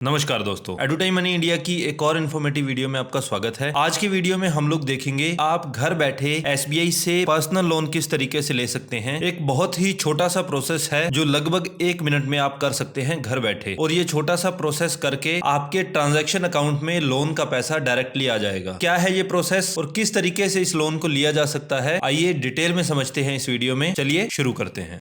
नमस्कार दोस्तों, एडुटाइम money India की एक और इन्फॉर्मेटिव वीडियो में आपका स्वागत है। आज की वीडियो में हम लोग देखेंगे आप घर बैठे एसबीआई से पर्सनल लोन किस तरीके से ले सकते हैं। एक बहुत ही छोटा सा प्रोसेस है जो लगभग 1 मिनट में आप कर सकते हैं घर बैठे, और ये छोटा सा प्रोसेस करके आपके ट्रांजैक्शन अकाउंट में लोन का पैसा डायरेक्टली आ जाएगा। क्या है ये प्रोसेस और किस तरीके से इस लोन को लिया जा सकता है, आइए डिटेल में समझते हैं इस वीडियो में। चलिए शुरू करते हैं।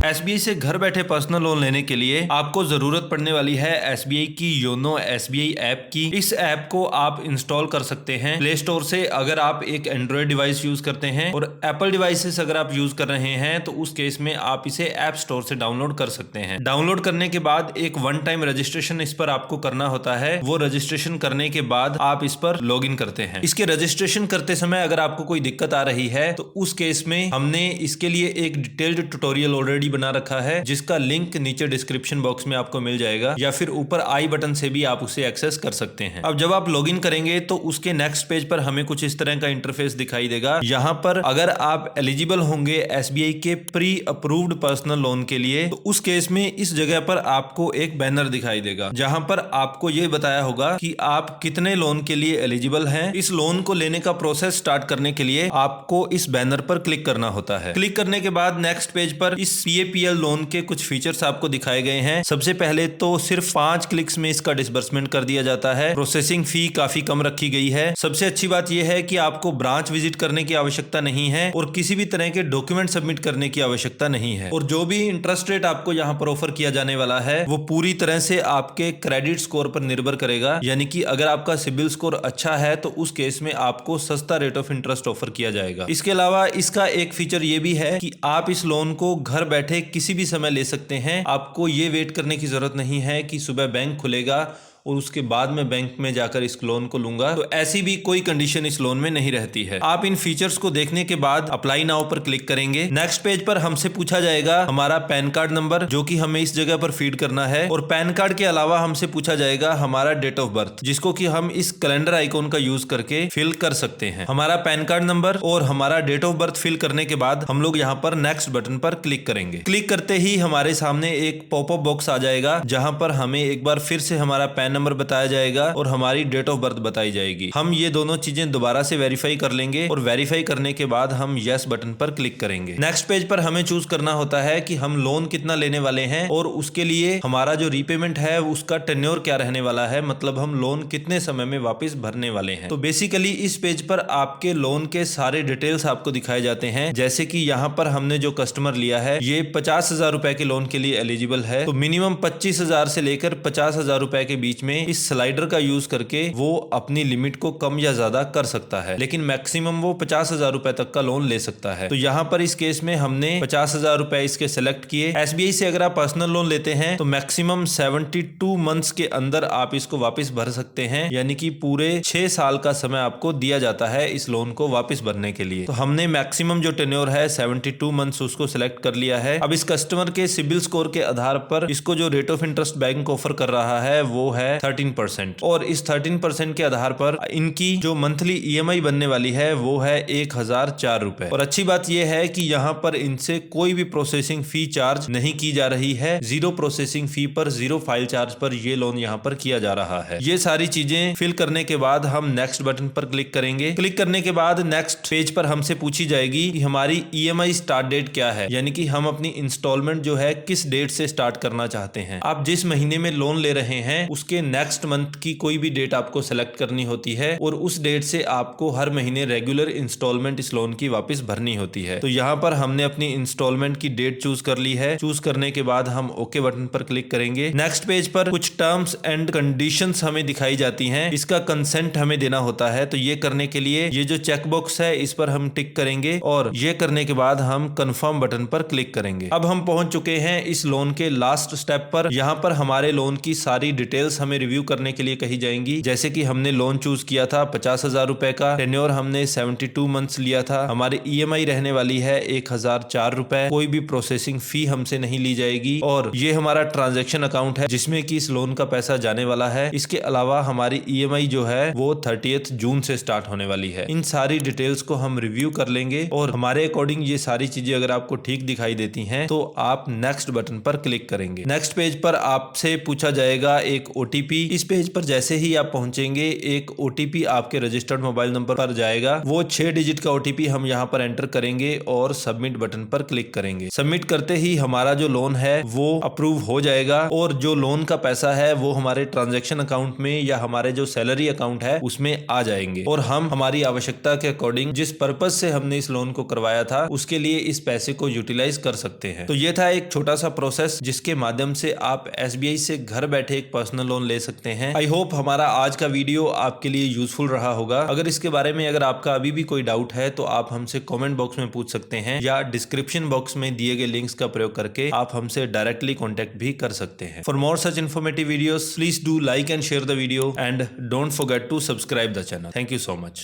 एसबीआई से घर बैठे पर्सनल लोन लेने के लिए आपको जरूरत पड़ने वाली है एसबीआई की योनो एसबीआई ऐप की। इस ऐप को आप इंस्टॉल कर सकते हैं प्ले स्टोर से अगर आप एक एंड्रॉइड डिवाइस यूज करते हैं, और एप्पल डिवाइसेस अगर आप यूज कर रहे हैं तो उस केस में आप इसे ऐप स्टोर से डाउनलोड कर सकते हैं। डाउनलोड करने के बाद एक वन टाइम रजिस्ट्रेशन इस पर आपको करना होता है। वो रजिस्ट्रेशन करने के बाद आप इस पर लॉग इन करते हैं। इसके रजिस्ट्रेशन करते समय अगर आपको कोई दिक्कत आ रही है तो उस केस में हमने इसके लिए एक डिटेल्ड ट्यूटोरियल ऑलरेडी बना रखा है, जिसका लिंक नीचे डिस्क्रिप्शन बॉक्स में आपको मिल जाएगा, या फिर ऊपर आई बटन से भी आप उसे एक्सेस कर सकते हैं। अब जब आप लॉगिन करेंगे तो उसके नेक्स्ट पेज पर हमें कुछ इस तरह का इंटरफेस दिखाई देगा। यहाँ पर अगर आप एलिजिबल होंगे एसबीआई के प्री अप्रूव्ड पर्सनल लोन के लिए, तो उस केस में इस जगह पर आपको एक बैनर दिखाई देगा, जहां पर आपको यह बताया होगा कि आप कितने लोन के लिए एलिजिबल हैं। इस लोन को लेने का प्रोसेस स्टार्ट करने के लिए आपको इस बैनर पर क्लिक करना होता है। क्लिक करने के बाद नेक्स्ट पेज पर इस पीएपीएल लोन के कुछ फीचर्स आपको दिखाए गए हैं। सबसे पहले तो सिर्फ 5 क्लिक्स में इसका डिसबर्समेंट कर दिया जाता है। प्रोसेसिंग फी काफी कम रखी गई है। सबसे अच्छी बात यह है कि आपको ब्रांच विजिट करने की आवश्यकता नहीं है और किसी भी तरह के डॉक्यूमेंट सबमिट करने की आवश्यकता नहीं है। और जो भी इंटरेस्ट रेट आपको यहाँ पर ऑफर किया जाने वाला है वो पूरी तरह से आपके क्रेडिट स्कोर पर निर्भर करेगा, यानी कि अगर आपका सिबिल स्कोर अच्छा है तो उस केस में आपको सस्ता रेट ऑफ इंटरेस्ट ऑफर किया जाएगा। इसके अलावा इसका एक फीचर ये भी है कि आप इस लोन को घर बैठे किसी भी समय ले सकते हैं। आपको ये वेट करने की जरूरत नहीं है कि सुबह बैंक खुलेगा और उसके बाद में बैंक में जाकर इस लोन को लूंगा, तो ऐसी भी कोई कंडीशन इस लोन में नहीं रहती है। आप इन फीचर्स को देखने के बाद अप्लाई नाउ पर क्लिक करेंगे। नेक्स्ट पेज पर हमसे पूछा जाएगा हमारा पैन कार्ड नंबर, जो कि हमें इस जगह पर फीड करना है, और पैन कार्ड के अलावा हमसे पूछा जाएगा हमारा डेट ऑफ बर्थ, जिसको कि हम इस कैलेंडर आइकॉन का यूज करके फिल कर सकते हैं। हमारा पैन कार्ड नंबर और हमारा डेट ऑफ बर्थ फिल करने के बाद हम लोग यहाँ पर नेक्स्ट बटन पर क्लिक करेंगे। क्लिक करते ही हमारे सामने एक पॉपअप बॉक्स आ जाएगा, जहां पर हमें एक बार फिर से हमारा पैन नंबर बताया जाएगा और हमारी डेट ऑफ बर्थ बताई जाएगी। हम ये दोनों चीजें दोबारा से वेरीफाई कर लेंगे, और वेरीफाई करने के बाद हम यस बटन पर क्लिक करेंगे। नेक्स्ट पेज पर हमें चूज करना होता है कि हम लोन कितना लेने वाले हैं, और उसके लिए हमारा जो रीपेमेंट है उसका टेन्योर क्या रहने वाला है, मतलब हम लोन कितने समय में वापस भरने वाले हैं। तो बेसिकली इस पेज पर आपके लोन के सारे डिटेल्स आपको दिखाए जाते हैं। जैसे कि यहाँ पर हमने जो कस्टमर लिया है ये 50,000 रुपए के लोन के लिए एलिजिबल है, तो मिनिमम 25,000 से लेकर 50,000 रुपए के बीच में इस स्लाइडर का यूज करके वो अपनी लिमिट को कम या ज्यादा कर सकता है, लेकिन मैक्सिमम वो 50,000 रुपए तक का लोन ले सकता है। तो यहाँ पर इस केस में हमने 50,000 रुपए इसके सेलेक्ट किए। एसबीआई से अगर आप पर्सनल लोन लेते हैं तो मैक्सिमम 72 मंथ्स के अंदर आप इसको वापस भर सकते हैं, यानी कि पूरे 6 साल का समय आपको दिया जाता है इस लोन को वापस भरने के लिए। तो हमने मैक्सिमम जो टेन्योर है 72 मंथ्स उसको सिलेक्ट कर लिया है। अब इस कस्टमर के सिबिल स्कोर के आधार पर इसको जो rate of interest bank offer कर रहा है वो है 13%, और इस 13% के आधार पर इनकी जो मंथली ईएमआई बनने वाली है वो है 1,004 रुपए। और अच्छी बात यह है कि यहाँ पर इनसे कोई भी प्रोसेसिंग फी चार्ज नहीं की जा रही है। 0 प्रोसेसिंग फी पर 0 फाइल चार्ज पर ये लोन यहाँ पर किया जा रहा है। ये सारी चीजें फिल करने के बाद हम नेक्स्ट बटन पर क्लिक करेंगे। क्लिक करने के बाद नेक्स्ट पेज पर हमसे पूछी जाएगी कि हमारी ईएमआई स्टार्ट डेट क्या है, यानी कि हम अपनी इंस्टॉलमेंट जो है किस डेट से स्टार्ट करना चाहते हैं। आप जिस महीने में लोन ले रहे हैं उसके नेक्स्ट मंथ की कोई भी डेट आपको सेलेक्ट करनी होती है, और उस डेट से आपको हर महीने रेगुलर इंस्टॉलमेंट इस लोन की वापस भरनी होती है। तो यहाँ पर हमने अपनी इंस्टॉलमेंट की डेट चूज कर ली है। चूज करने के बाद हम ओके बटन पर क्लिक करेंगे। नेक्स्ट पेज पर कुछ टर्म्स एंड कंडीशंस हमें दिखाई जाती हैं। इसका कंसेंट हमें देना होता है, तो ये करने के लिए ये जो चेकबॉक्स है इस पर हम टिक करेंगे, और ये करने के बाद हम कंफर्म बटन पर क्लिक करेंगे। अब हम पहुंच चुके हैं इस लोन के लास्ट स्टेप पर। यहाँ पर हमारे लोन की सारी डिटेल्स हमें हमें रिव्यू करने के लिए कही जाएंगी। जैसे कि हमने लोन चूज किया था 50,000 रुपए का, टेन्योर हमने 72 मंथ्स लिया था, हमारी EMI रहने वाली है 1,004 रुपए, कोई भी प्रोसेसिंग फी हमसे नहीं ली जाएगी और ये हमारा ट्रांजैक्शन अकाउंट है जिसमें कि इस लोन का पैसा जाने वाला है। इसके अलावा हमारी EMI जो है वो 30 जून से स्टार्ट होने वाली है। इन सारी डिटेल्स को हम रिव्यू कर लेंगे और हमारे अकॉर्डिंग ये सारी चीजें अगर आपको ठीक दिखाई देती हैं तो आप नेक्स्ट बटन पर क्लिक करेंगे। नेक्स्ट पेज पर आपसे पूछा जाएगा एक OTP। इस पेज पर जैसे ही आप पहुंचेंगे एक OTP आपके रजिस्टर्ड मोबाइल नंबर पर जाएगा। वो 6 डिजिट का OTP हम यहाँ पर एंटर करेंगे और सबमिट बटन पर क्लिक करेंगे। सबमिट करते ही हमारा जो लोन है वो अप्रूव हो जाएगा और जो लोन का पैसा है वो हमारे ट्रांजैक्शन अकाउंट में या हमारे जो सैलरी अकाउंट है उसमें आ जाएंगे और हम हमारी आवश्यकता के अकॉर्डिंग जिस पर्पज से हमने इस लोन को करवाया था उसके लिए इस पैसे को यूटिलाइज कर सकते हैं। तो ये था एक छोटा सा प्रोसेस जिसके माध्यम से आप SBI से घर बैठे एक पर्सनल लोन ले सकते हैं। आई होप हमारा आज का वीडियो आपके लिए यूजफुल रहा होगा। अगर इसके बारे में अगर आपका अभी भी कोई डाउट है तो आप हमसे कमेंट बॉक्स में पूछ सकते हैं या डिस्क्रिप्शन बॉक्स में दिए गए लिंक्स का प्रयोग करके आप हमसे डायरेक्टली कॉन्टेक्ट भी कर सकते हैं। For more such informative videos please do like and share the video and don't forget to subscribe the channel. Thank you so much.